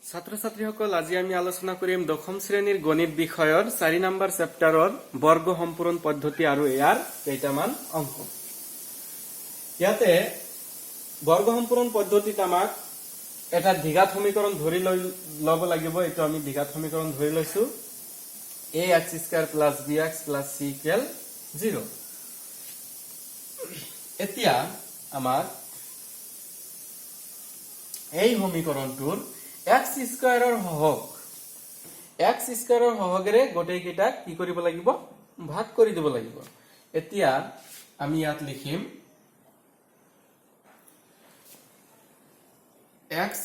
ছাত্ৰ ছাত্ৰীসকল আজি আমি আলোচনা কৰিম দশম শ্ৰেণীৰ গণিত বিষয়ৰ 4 নম্বৰ চেপ্টাৰৰ বৰ্গ সম্পূৰণ পদ্ধতি আৰু ইয়াৰ কেইটামান অংক। ইয়াতে বৰ্গ সম্পূৰণ পদ্ধতিত আমাক এটা দ্বিঘাত সমীকৰণ ধৰি লব লাগিব। এটো আমি দ্বিঘাত সমীকৰণ ধৰি লৈছো ax² + bx + c = 0। এতিয়া আমাক এই সমীকৰণটোৰ x² হহক x² হহগেৰে গোটেই কেইটা কি কৰিব লাগিব ভাগ কৰি দিব লাগিব। এতিয়া আমি ইয়াত লিখিম x²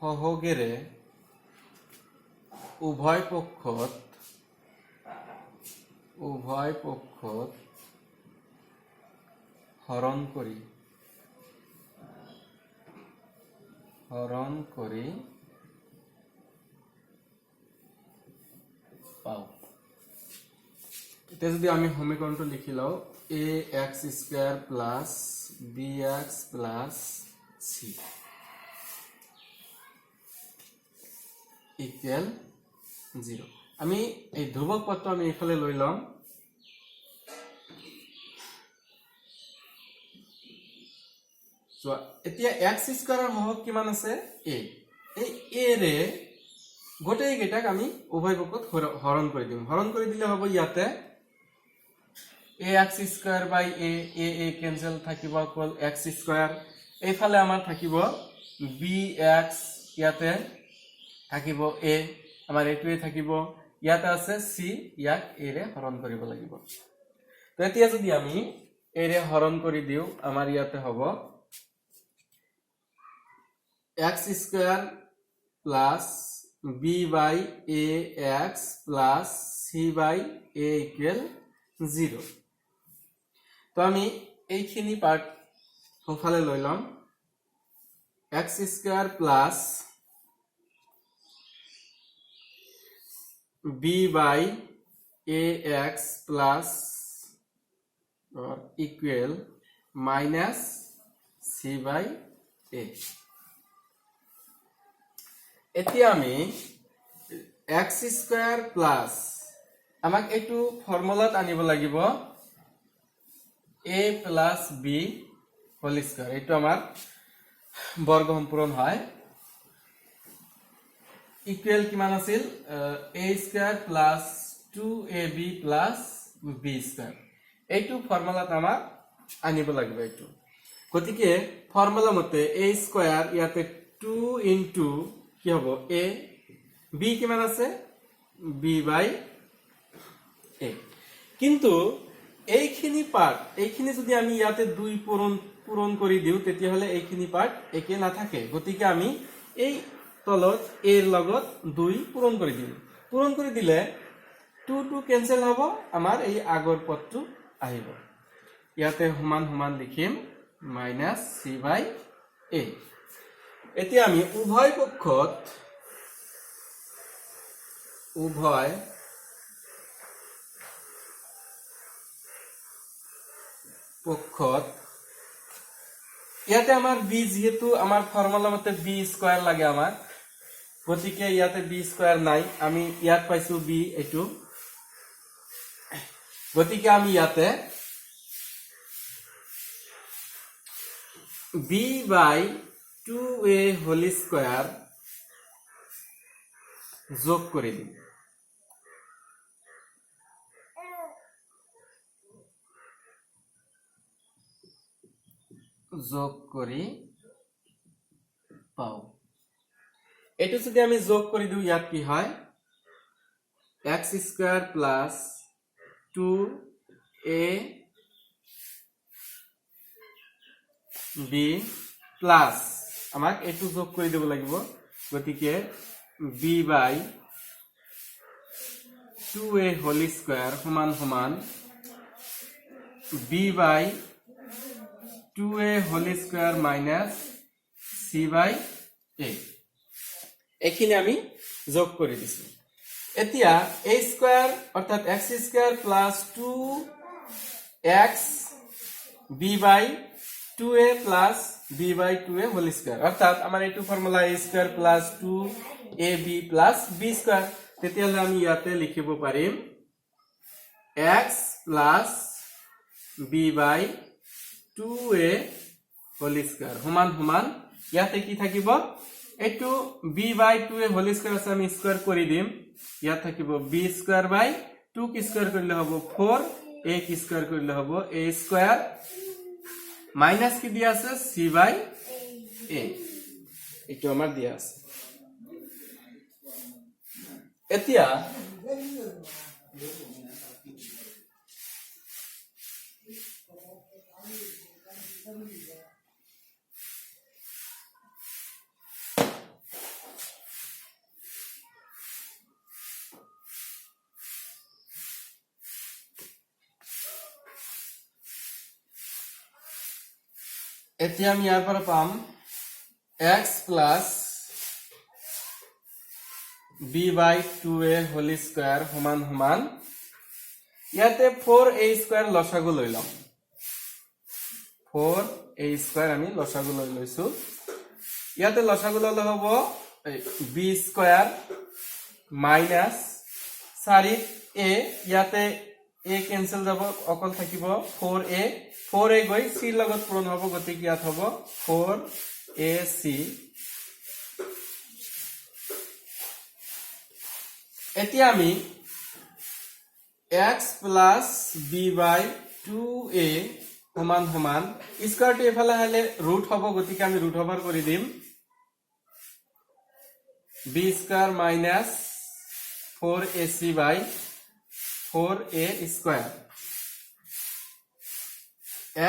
হহগেৰে উভয় পক্ষত হৰণ কৰি পাও। এতিয়া যদি আমি সমীকৰণটো লিখি লও ax² + bx + c = 0। আমি এই ধ্ৰুৱক পদটো আমি এইফালে লৈ লম। এতিয়া x² হহক কিমান আছে a। এই a ৰে গোটেই কেইটাক আমি উভয় পক্ষত হৰণ কৰি দিম। হৰণ কৰি দিলে হ'ব ইয়াতে ax² / a কেনসেল থাকিব অকল x²। এইফালে আমাৰ থাকিব bx, ইয়াতে থাকিব a, আমাৰ এটোৱে থাকিব, ইয়াতে আছে c, ইয়াক a ৰে হৰণ কৰিব লাগিব। তো এতিয়া যদি আমি a ৰে হৰণ কৰি দিও আমাৰ ইয়াতে হ'ব x² + b/ax + c/a = 0। তো আমি এইখিনি পার্ট সোঁফালে লৈ লম। x² + b/ax + -c/a। এতিয়া আমি x² প্লাস আমাক এইটো ফর্মুলাত আনিব লাগিব a + b হোল স্কয়ার। এইটো আমাৰ বৰ্গ সম্পূৰণ হয়। ইকুৱেল কিমান আছিল a² + 2ab + b²। এইটো ফর্মুলাত আমাক আনিব লাগিব এইটো। গতিকে ফর্মুলা মতে a² ইয়াতে 2 * কি হ'ব a, b কিমান আছে b/a। কিন্তু এইখিনি পার্ট এইখিনি যদি আমি ইয়াতে 2 পূরণ কৰি দিও তেতিয়া হলে এইখিনি পার্ট একে নাথাকে। গতিকে আমি এই তলত a এর লগত 2 পূরণ কৰি দিম। পূৰণ কৰি দিলে 2 কেনসেল হ'ব, আমাৰ এই আগৰ পদটো আহিব। ইয়াতে সমান সমান লিখিম -c/a। এতিয়া আমি উভয় পক্ষত ইয়াতে আমাৰ b যেহেতু আমাৰ ফর্মুলা মতে b² লাগে আমাক, গতিকে ইয়াতে b² নাই, আমি ইয়াত পাইছো b এটো। গতিকে আমি ইয়াতে b/2a হোল স্কয়ার যোগ কৰি দিম। যোগ কৰি পাও। এটো যদি আমি যোগ কৰি দিও ইয়াত কি হয় x² + 2ab প্লাস আমাক এটো যোগ কৰি দিব লাগিব। গতিকে b/2a হোল স্কয়ার সমান সমান b/2a হোল স্কয়ার - c/a। এখিনি আমি যোগ কৰি দিছো। এতিয়া a² অর্থাৎ x² + 2x b/2 2a plus b বাই 2a হোল স্কয়ার অর্থাৎ আমাৰ এইটো formula a square plus 2ab plus b square তেতিয়াহলে আমি ইয়াতে লিখিব পাৰিম x প্লাস b বাই 2a হোল স্কয়ার সমান সমান ইয়াতে কি থাকিব এইটো b বাই 2a হোল স্কয়ার আছে আমি স্কয়ার কৰি দিম ইয়াত থাকিব b স্কয়াৰ বাই 2 কি স্কয়াৰ কৰিলে হ'ব 4 a কি স্কয়াৰ কৰিলে হ'ব a স্কয়াৰ মাইনাস কি দিয়া আছে c বাই a এইটো আমাৰ দিয়া আছে এতিয়া আমি ইয়াৰ পৰা পাম x plus b by 2a whole square সমান সমান ইয়াতে 4a square লসাগু লৈ লম 4a square আমি লসাগু লৈ লৈছো ইয়াতে লসাগু ললে হ'ব b square minus 4a ইয়াতে a cancel যাব অকল থাকিব 4a 4a গৈ c লগত পূৰণ হ'ব গতিকে ইয়াত হ'ব 4ac এতিয়া আমি x plus b by 2a সমান সমান স্কয়াৰটো এফালে হলে ৰুট হ'ব গতিকে আমি ৰুট ওভাৰ কৰি দিম b square minus 4ac by 4a square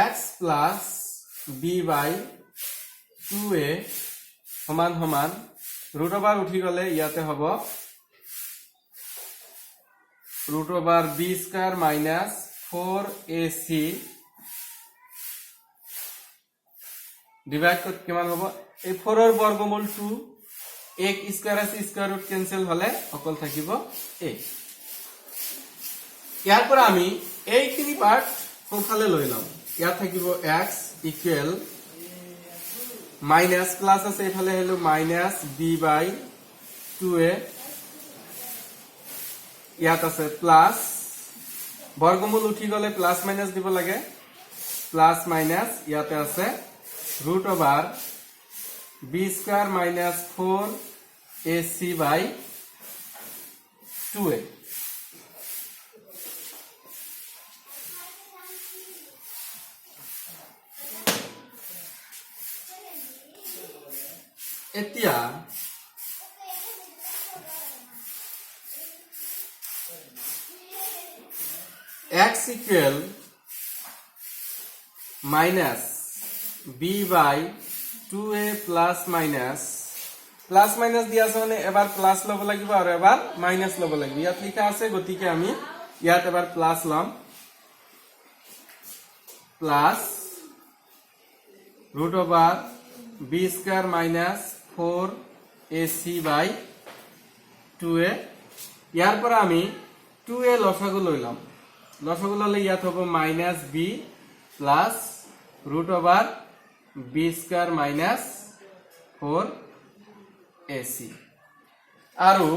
x plus b by 2a সমান সমান ৰুট ওভাৰ উঠি গলে ইয়াতে হ'ব root over b square minus 4ac divide কৰি কিমান হ'ব এই 4 ৰ বৰ্গমূল 2 এক স্কয়াৰ আছে স্কয়াৰ ৰুট কেনসেল হলে অকল থাকিব a ইয়াৰ পৰা আমি এইখিনি পাৰ্ট সোঁফালে লৈ লম ইয়াত থাকিব x ইকুৱেল মাইনাস প্লাস আছে এফালে হলো মাইনাস b বাই 2a ইয়াত আছে প্লাস বর্গমূল উঠি গলে প্লাস মাইনাস দিব লাগে প্লাস মাইনাস ইয়াতে আছে root over b square minus 4ac by 2a এতিয়া x equal minus b by 2a plus minus দিয়া আছে মানে এবাৰ প্লাস লব লাগিব আৰু এবাৰ মাইনাস লব লাগিব ইয়াত লিখা আছে গতিকে আমি ইয়াত এবাৰ প্লাস লম plus root over b square minus 4ac by 2a ইয়াৰ পৰা আমি 2a লসাগু লৈ লম লসাগু ললে ইয়াত হ'ব minus b plus root over b square minus 4ac আৰু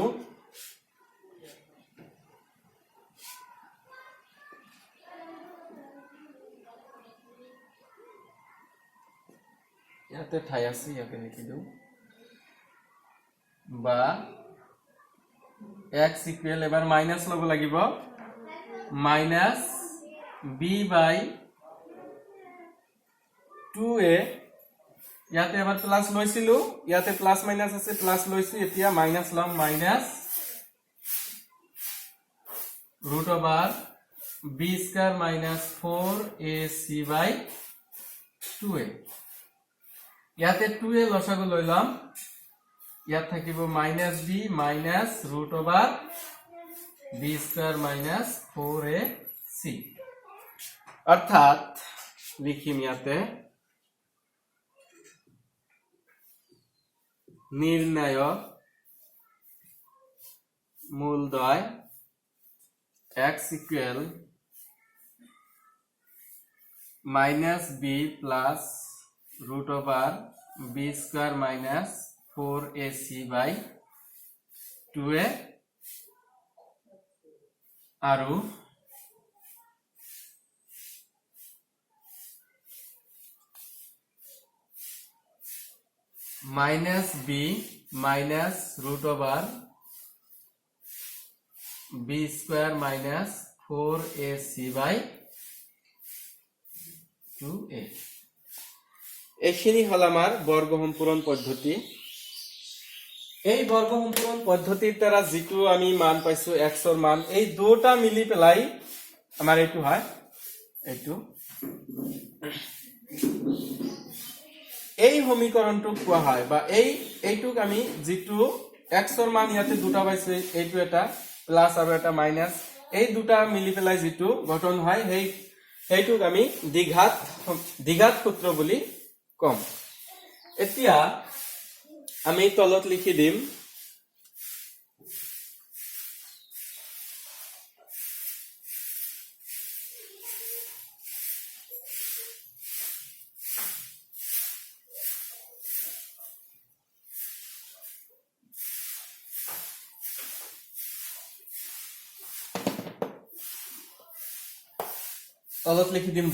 ইয়াতে ঠাই আছে ইয়াতে লিখি দিও বা x ইকুৱেল এবাৰ মাইনাস লব লাগিব মাইনাস b বাই 2a ইয়াতে এবাৰ প্লাস লৈছিলো ইয়াতে প্লাস মাইনাস আছে প্লাস লৈছো এতিয়া মাইনাস লম minus root over b square minus 4ac by 2a ইয়াতে 2a লসাগু লৈ লম ইয়াত থাকিব minus b minus root over b square minus 4ac অর্থাৎ লিখিম ইয়াতে নির্ণায়ক মূলদ্বয় x equal minus b plus root over b square minus 4ac by 2a আৰু minus b minus root over b square minus 4ac by 2a এইখিনি হল আমাৰ বৰ্গ সম্পূৰণ পদ্ধতি। এই বৰ্গ সম্পূৰণ পদ্ধতিৰ দ্বাৰা যেটো আমি মান পাইছো x ৰ মান এই দুটা মিলি পেলাই আমাৰ এইটো হয় এইটো এই সমীকৰণটো কোৱা হয় বা এইটোক আমি যেটো x ৰ মান ইয়াতে দুটা পাইছো এইটো এটা প্লাস আৰু এটা মাইনাস এই দুটা মিলি পেলাই যেটো গঠন হয় সেইটোক আমি দ্বিঘাত সূত্ৰ বুলি কম। এতিয়া আমি তলত লিখি দিম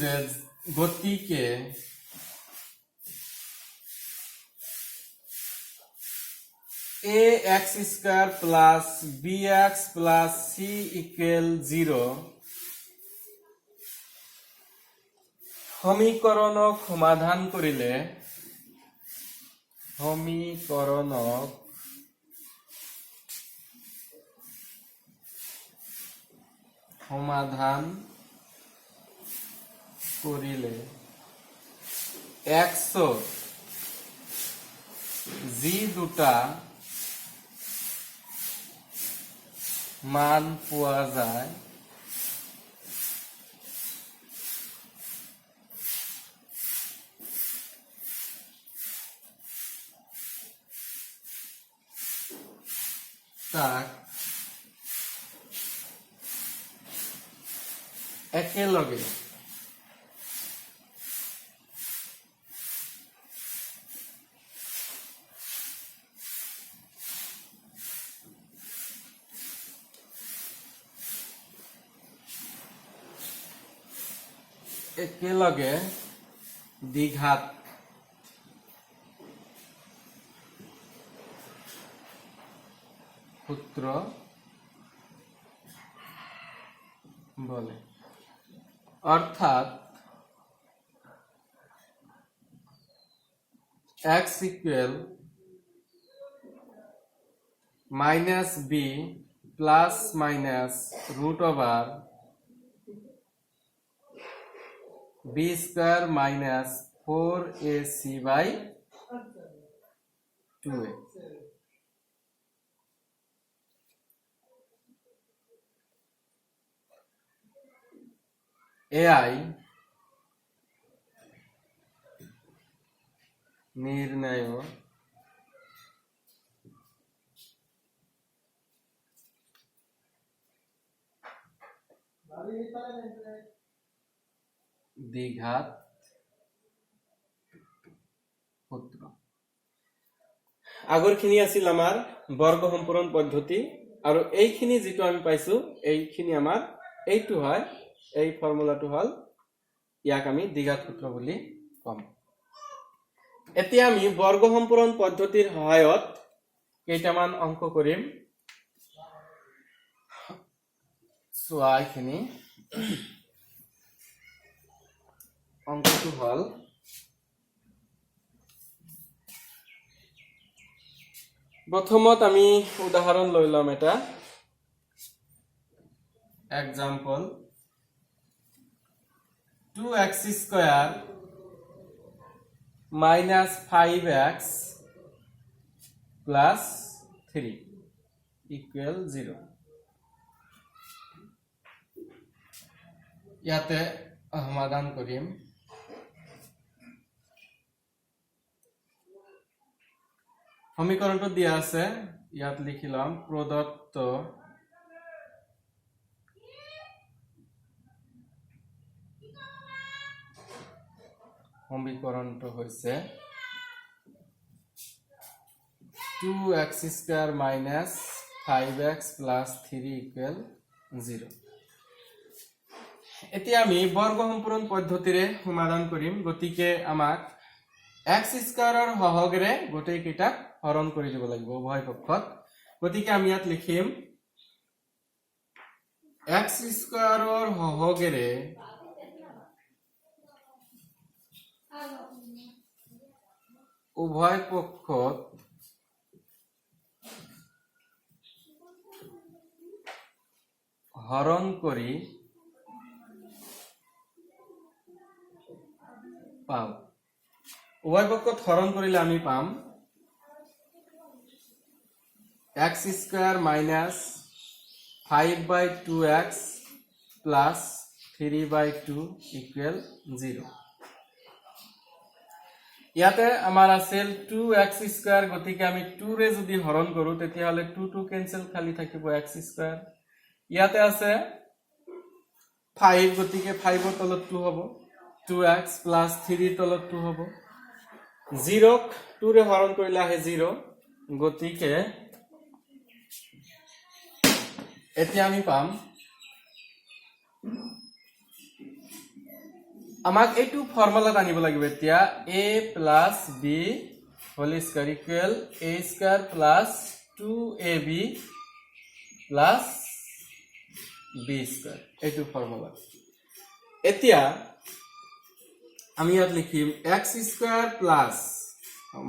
যে গতিকে ax square plus bx plus c equal 0 সমীকৰণক সমাধান কৰিলে x যি দুটা মান পোৱা যায় তাক একেলগে দ্বিঘাত সূত্র বলে অর্থাৎ x equal minus b plus minus root over b square minus 4ac by 2a ai নির্ণয় দ্বিঘাত সূত্ৰ। আগৰখিনি আছিল আমাৰ বৰ্গ সম্পূৰণ পদ্ধতি আৰু এইখিনি যেটো আমি পাইছো এইখিনি আমাৰ এইটো হয় এই ফৰ্মুলাটো হল ইয়াক আমি দ্বিঘাত সূত্ৰ বুলি কম। এতিয়া আমি বৰ্গ সম্পূৰণ পদ্ধতিৰ সহায়ত কেইটামান অংক কৰিম। চোৱা এইখিনি অংকটো হল প্ৰথমত আমি উদাহৰণ লৈ লম এটা example 2x square minus 5x plus 3 equal 0 ইয়াতে সমাধান কৰিম। সমীকৰণটো দিয়া আছে ইয়াত লিখিলাম প্ৰদত্ত সমীকৰণটো হৈছে 2x² minus 5x plus 3 equal 0. এতিয়া আমি বৰ্গ সম্পূৰণ পদ্ধতিৰে সমাধান কৰিম। গতিকে আমাক x² ৰ সহগেৰে গোটেই কেইটা হৰণ কৰি দিব লাগিব উভয় পক্ষত। গতিকে আমি ইয়াত লিখিম x² ৰ সহগেৰে উভয় পক্ষত হৰণ কৰি পাও। উভয় পক্ষত হৰণ কৰিলে আমি পাম x² minus 5/2x plus 3/2 equal 0. ইয়াতে আমাৰ আছিল 2x², গতিকে আমি 2 ৰে যদি হৰণ কৰো তেতিয়াহলে 2 কেনসেল, খালি থাকিব x²। ইয়াতে আছে 5, গতিকে 5 ৰ তলত 2 হ'ব, 2x plus 3 ৰ তলত 2 হ'ব। 0 ক 2 ৰে হৰণ কৰিলে আহে 0, গতিকে এতিয়া আমি পাম আমাক এইটো ফৰ্মুলাত আনিব লাগিব। এতিয়া a plus b whole square equal a² plus 2ab plus b², এইটো ফৰ্মুলা। এতিয়া আমি ইয়াত লিখিম x² plus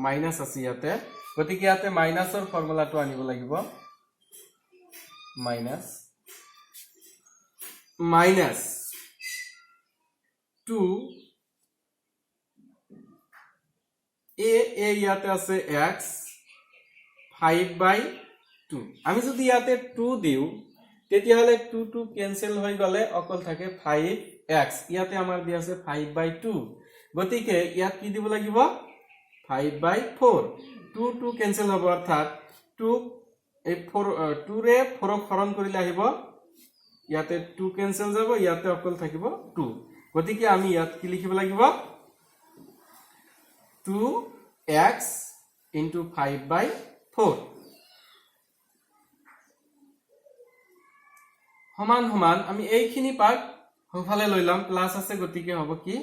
মাইনাস আছে ইয়াতে, গতিকে ইয়াতে মাইনাসৰ ফৰ্মুলাটো আনিব লাগিব। মাইনাস 2 a ইয়াতে আছে x 5/2। আমি যদি ইয়াতে 2 দিও তেতিয়াহলে 2 কেনসেল হৈ গলে অকল থাকে 5x। ইয়াতে আমাৰ দি আছে 5/2, গতিকে ইয়াত কি দিব লাগিব 5/4। 2 কেনসেল হ'ব, অৰ্থাৎ 2 ৰে 4 ক হৰণ কৰিলে আহিব, ইয়াতে 2 কেনসেল যাব, ইয়াতে অকল থাকিব 2। গতিকে আমি ইয়াত কি লিখিব লাগিব 2x into 5/4 সমান সমান আমি এইখিনি পাৰ্ট হফালে লৈ লম, প্লাস আছে গতিকে হ'ব কি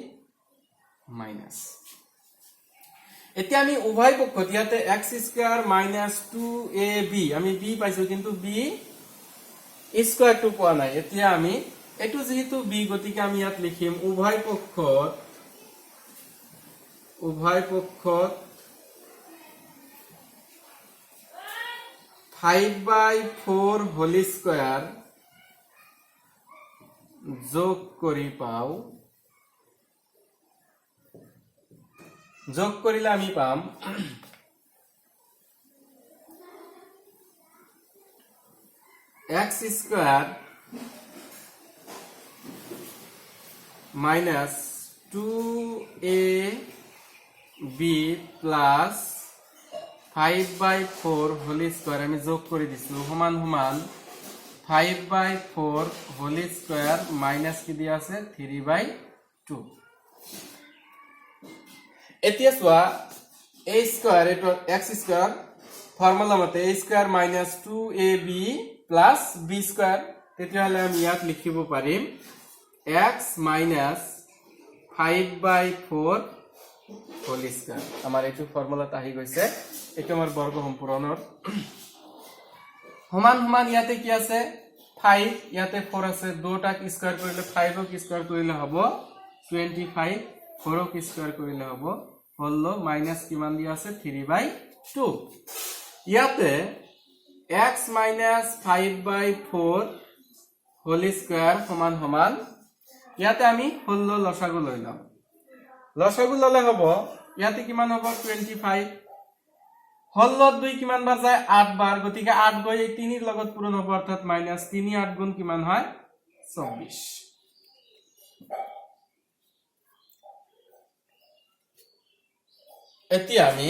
মাইনাস। এতিয়া আমি উভয় পক্ষত ইয়াতে x² minus 2ab, আমি b পাইছো কিন্তু b স্কয়ার টো পোৱা নাই। এতিয়া আমি এটো যেহেতু b, গতিকে আমি ইয়াত লিখিম উভয় পক্ষত 5/4 হোল স্কয়ার যোগ কৰি পাও। যোগ কৰিলে আমি পাম x² minus 2ab plus 5/4 whole square আমি যোগ কৰি দিছো, সমান সমান 5/4 হোল স্কয়ার মাইনাস কি দিয়া আছে 3/2। এতিয়া সোয়া a স্কয়ার এটো x² ফর্মুলা মতে a² minus 2ab plus b², তেতিয়াহলে আমি ইয়াত লিখিব পাৰিম x minus 5/4 হোল স্কয়াৰ। আমাৰ এইটো ফৰ্মুলাত আহি গৈছে, এইটো আমাৰ বৰ্গ সম্পূৰণৰ সমান সমান। ইয়াতে কি আছে 5, ইয়াতে 4 আছে, দুটাক স্কয়ার কৰিলে 5 ক স্কয়াৰ কৰিলে হ'ব 25, 4 ক স্কয়াৰ কৰিলে হ'ব হলো মাইনাস কিমান দিয়া আছে 3/2। ইয়াতে x minus 5/4 হোল স্কয়ার সমান সমান, ইয়াতে আমি হলো লসাগু লৈ লম। লসাগু ললে হ'ব ইয়াতে কিমান হ'ব 25, হলত 2 কিমান বাৰ যায় 8 বাৰ, গতিকে 8 গৈ এই 3 ৰ লগত পূৰণ হ'ব, অৰ্থাৎ মাইনাস 3 8 গুণ কিমান হয় 24। এতিয়া আমি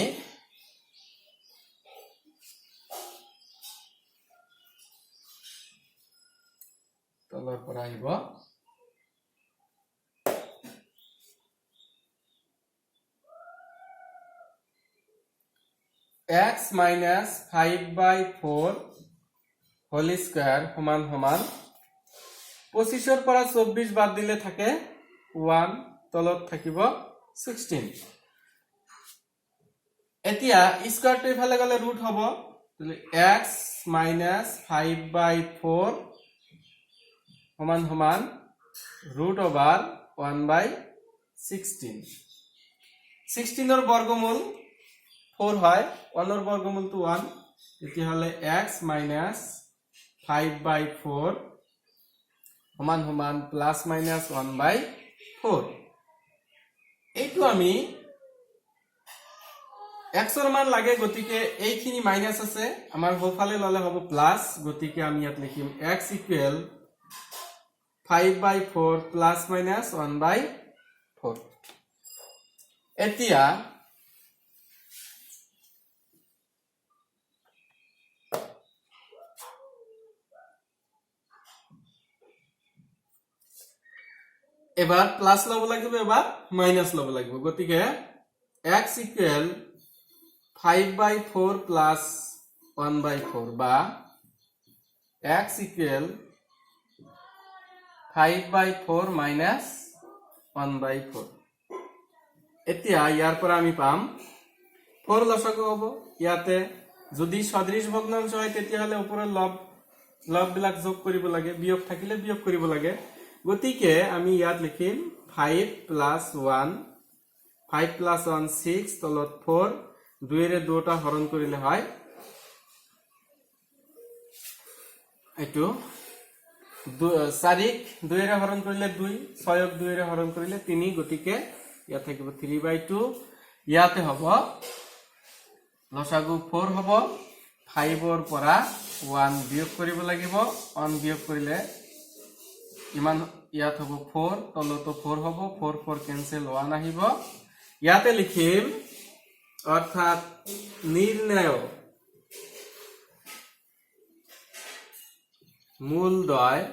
তলৰ পৰা আহিব x minus 5/4 হোল স্কয়াৰ সমান সমান 25 পৰা 24 বাদ দিলে থাকে 1 তলত থাকিব 16 এতিয়া স্কয়াৰটো ইফালে গলে ৰুট হ'ব তাহলে x minus 5/4 সমান সমান ৰুট ওভার 1/16 16 এর বর্গমূল 4 হয় 1 এর বর্গমূল তো 1 এটি হলে x minus 5/4 সমান সমান প্লাস মাইনাস 1/4 এইটো আমি x এর মান লাগে গতিকে এইখিনি মাইনাস আছে আমাৰ হোফালে ললে হ'ব প্লাস গতিকে আমি ইয়াত লিখিম x ইকুৱেল 5/4 প্লাস মাইনাস 1/4 এতিয়া এবাৰ প্লাস লব লাগিব এবাৰ মাইনাস লব লাগিব গতিকে x ইকুৱেল 5/4 প্লাস 1/4 বা x ইকুৱেল 5/4 মাইনাস 1/4 এতিয়া ইয়াৰ পৰা আমি পাম 4 লসাগু হ'ব ইয়াতে যদি সদৃশ ভগ্নাংশ হয় তেতিয়াহলে ওপৰৰ লব বিলাক যোগ কৰিব লাগে বিয়োগ থাকিলে বিয়োগ কৰিব লাগে গতিকে আমি ইয়াত লিখিম 5 plus 1 5 plus 1 6 তলত 4 2 এর 2টা হরণ করিলে হয় এটো 4 2 এর হরণ করিলে 2 6 2 এর হরণ করিলে 3 গতিকে ইয়া থাকিব 3/2 ইয়াতে হ'ব লসাগু 4 হ'ব 5 এর পৰা 1 বিয়োগ কৰিব লাগিব 1 বিয়োগ কৰিলে ইমান ইয়াত হ'ব 4 তলতো 4 হ'ব 4 4 ক্যান্সেল 1 আহিব ইয়াতে লিখিম অর্থাৎ নির্ণয় মূলদ্বয়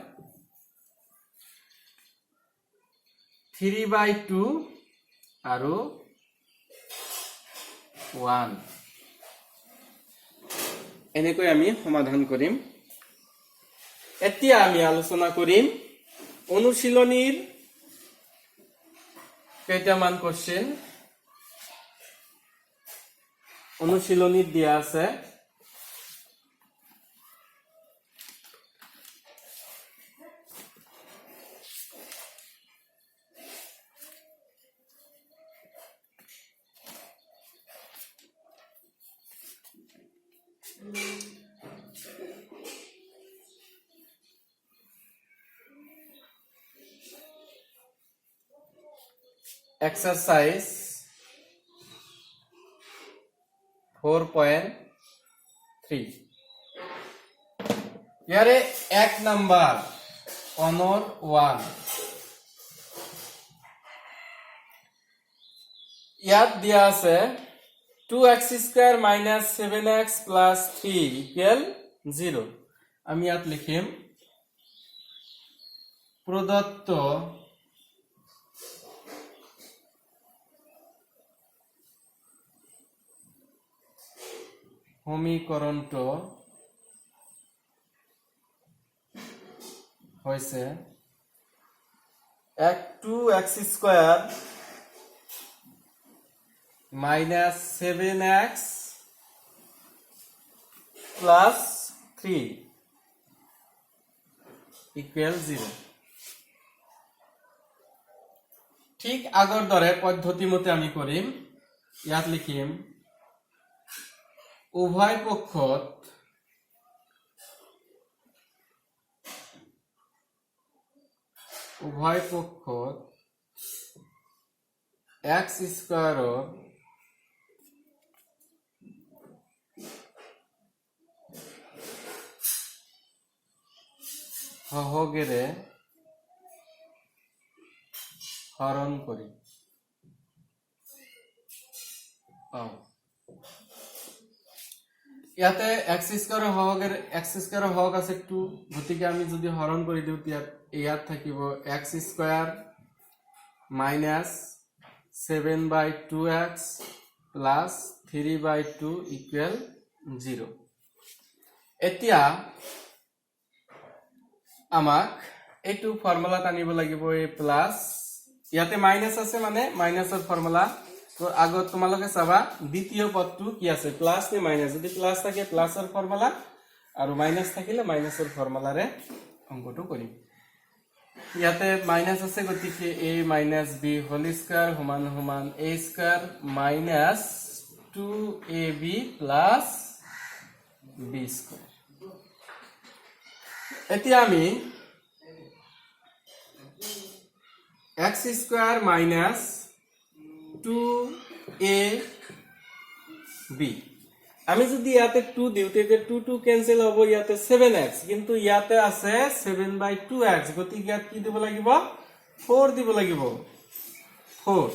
3/2 আৰু 1 এনেকৈ আমি সমাধান কৰিম এতিয়া আমি আলোচনা কৰিম অনুশীলনীর কেইটামান কোশ্চেন অনুশীলনীত দিয়া আছে exercise 4.3 ইয়ারে 1 নাম্বার অনর 1 ইয়াত দিয়া আছে 2x square minus 7x plus 3 equal 0 আমি ইয়াত লিখিম প্রদত্ত সমীকরণটো হইছে 2x square minus 7x plus 3 equal 0 ঠিক আগৰ দৰে পদ্ধতি মতে আমি কৰিম ইয়াত লিখিম উভয় পক্ষত x স্কয়াৰৰ সহগেৰে হৰণ কৰি ইয়াতে x স্কয়াৰৰ হক আছে 2 গতিকে আমি যদি হৰণ কৰি দিও ইয়াত থাকিব x square minus 7/2x plus 3/2 equal 0। এতিয়া আমাক এইটো ফৰ্মুলাত আনিব লাগিব, এই প্লাস ইয়াতে মাইনাস আছে মানে মাইনাসৰ ফৰ্মুলা। তো আগত তোমালোকে চাবা দ্বিতীয় পদটো কি আছে, প্লাস নে মাইনাস। যদি প্লাস থাকে প্লাসৰ ফৰ্মুলা আৰু মাইনাস থাকিলে মাইনাসৰ ফৰ্মুলাৰে অংকটো কৰিম। ইয়াতে মাইনাস আছে, গতিকে a minus b whole square সমান সমান a square minus 2ab plus b square. এতিয়া আমি x স্কয়ার মাইনাস 2ab, আমি যদি ইয়াতে 2 দিও তেতে 2 ক্যান্সেল হ'ব, ইয়াতে 7x, কিন্তু ইয়াতে আছে 7/2x, গতিকে ইয়াত কি দিব লাগিব 4 দিব লাগিব। 4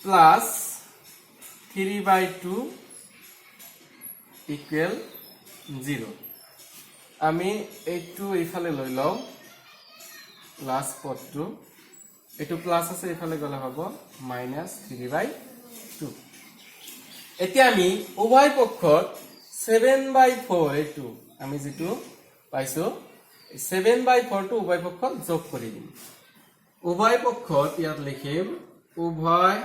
প্লাস 3/2 ইকুৱেল 0। আমি এইটো এইফালে লৈ লও, লাস্ট পদটো এইটো প্লাস আছে, এইফালে গলে হ'ব মাইনাস 3/2। এতিয়া আমি উভয় পক্ষত 7/4 এইটো আমি যেটো পাইছো 7/4 টো উভয় পক্ষত যোগ কৰি দিম। উভয় পক্ষত ইয়াত লিখিম উভয়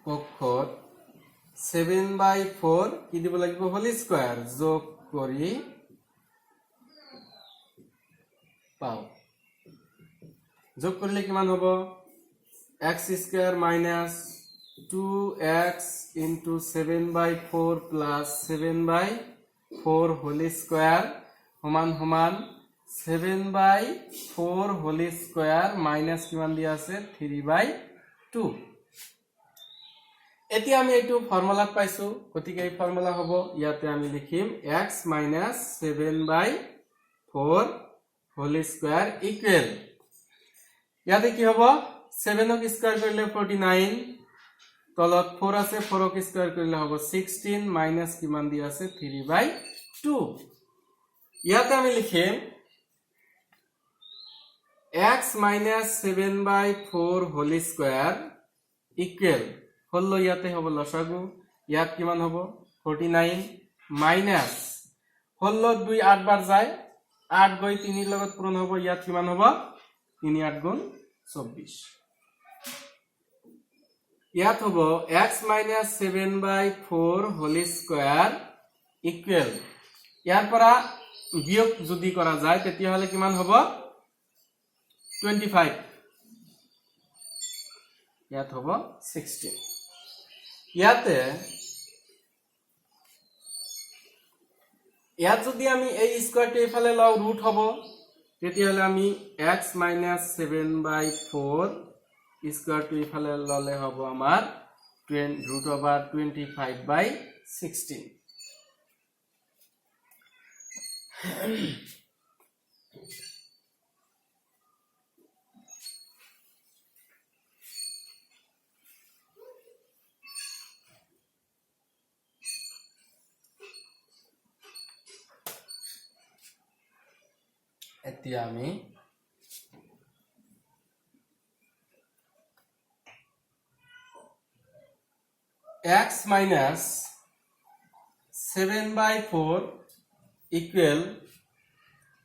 পক্ষত 7/4 কি দিব লাগিব হোল স্কয়ার যোগ কৰি পাও। যোগ কৰিলে কিমান হ'ব x square minus 2x into 7/4 plus 7/4 whole square সমান সমান 7/4 হোল স্কয়ার মাইনাস কিমান দিয়া আছে 3/2। এতিয়া আমি এইটো ফৰ্মুলাত পাইছো, গতিকে এই ফৰ্মুলা হ'ব ইয়াতে আমি লিখিম x minus 7/4 whole square equal, ইয়াতে কি হ'ব 7 ক স্কয়াৰ কৰিলে 49, তলত 4 আছে 4 ক স্কয়াৰ কৰিলে হ'ব 16 মাইনাস কিমান দিয়া আছে 3/2। ইয়াতে আমি লিখিম x minus 7/4 whole square equal হলো, ইয়াতে হ'ব লসাগু, ইয়াত কিমান হ'ব 49 মাইনাস হলো 2 8 বার যায়, 8 গৈ 3 লগত পূৰণ হ'ব, ইয়াত কিমান হ'ব 3 8 গুণ 24। ইয়াত হ'ব x minus 7/4 whole square equal, ইয়াৰ পৰা বিয়োগ যদি কৰা যায় তেতিয়া হলে কিমান হ'ব 25, ইয়াত হ'ব 16। ইয়াতে ইয়াত যদি আমি এই স্কয়ারটো ইফালে লও ৰুট হ'ব, তেতিয়া হলে আমি x minus 7/4 স্কয়াৰটো ইফালে ললে হ'ব আমাৰ √25/16। এতিয়া আমি x minus 7/4 ইকুৱেল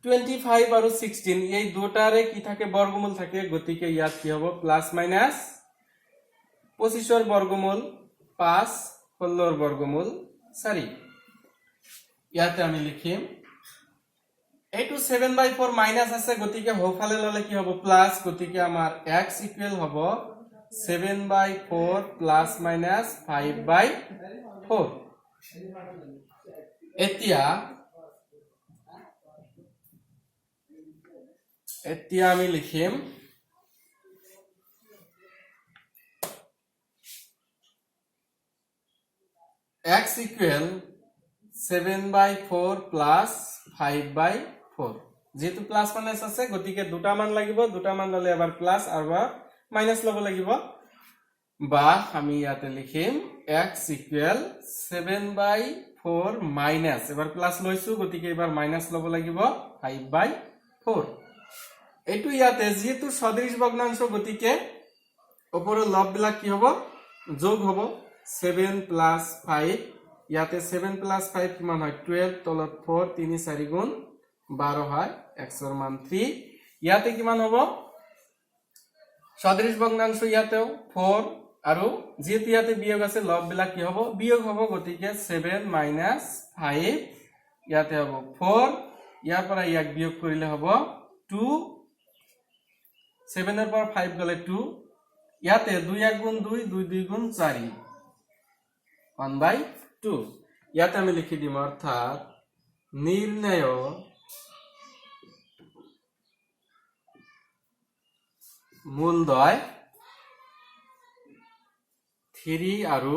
25 আৰু 16, এই দুটাৰে কি থাকে বৰ্গমূল থাকে, গতিকে ইয়াত কি হ'ব প্লাস মাইনাস 25ৰ বৰ্গমূল 5, 16ৰ বৰ্গমূল 4। ইয়াতে আমি লিখিম এইটো 7/4 মাইনাস আছে, গতিকে হোফালে ললে কি হ'ব প্লাস, গতিকে আমাৰ x ইকুৱেল হ'ব 7/4 প্লাস মাইনাস 5/4। এতিয়া আমি লিখিম x ইকুৱেল 7/4 প্লাস 5/4, যেহেতু প্লাস মাইনাস আছে গতিকে দুটা মান লাগিব, দুটা মান ললে এবাৰ প্লাস আৰু মাইনাস লব লাগিব, বা আমি ইয়াতে লিখিম x ইকুৱেল 7/4 মাইনাস, এবাৰ প্লাস লৈছো গতিকে এবাৰ মাইনাস লব লাগিব 5/4। এইটো ইয়াতে যেহেতু সদৃশ ভগ্নাংশ গতিকে ওপৰৰ লববিলাক কি হ'ব যোগ হ'ব 7 + 5 ইয়াতে 7 + 5 কিমান হয় 12 তলত 4 3 4 গুণ 12 হয় x ৰ মান 3 ইয়াতে কিমান হ'ব সদৃশ ভগ্নাংশ ইয়াতেও 4 আৰু যেহেতু ইয়াতে বিয়োগ আছে লববিলাক কি হ'ব বিয়োগ হ'ব গতিকে 7 - 5 ইয়াতে হ'ব 4 ইয়াৰ পৰা ইয়াক বিয়োগ কৰিলে হ'ব 2 7 ৰ পৰা 5 গলে 2 ইয়াতে 2 1 গুণ 2 2 2 গুণ 4 1/2 ইয়াতে আমি লিখি দিম অর্থাৎ নির্ণয় মূলদয় 3 আৰু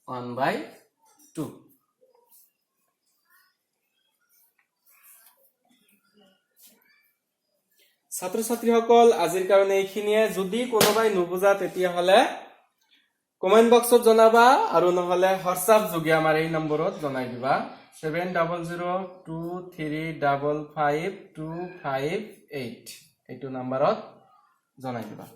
1/2 ছাত্ৰ ছাত্ৰীসকল আজিৰ কাৰণে এইখিনিয়ে যদি কোনোবাই নুবুজা তেতিয়া হলে কমেন্ট বক্সত জনাবা আৰু নহলে হোৱাটসঅ্যাপ যোগে আমাৰ এই নম্বৰত জনাই দিবা 7002355258 এইটো নম্বৰত জনাই দিবা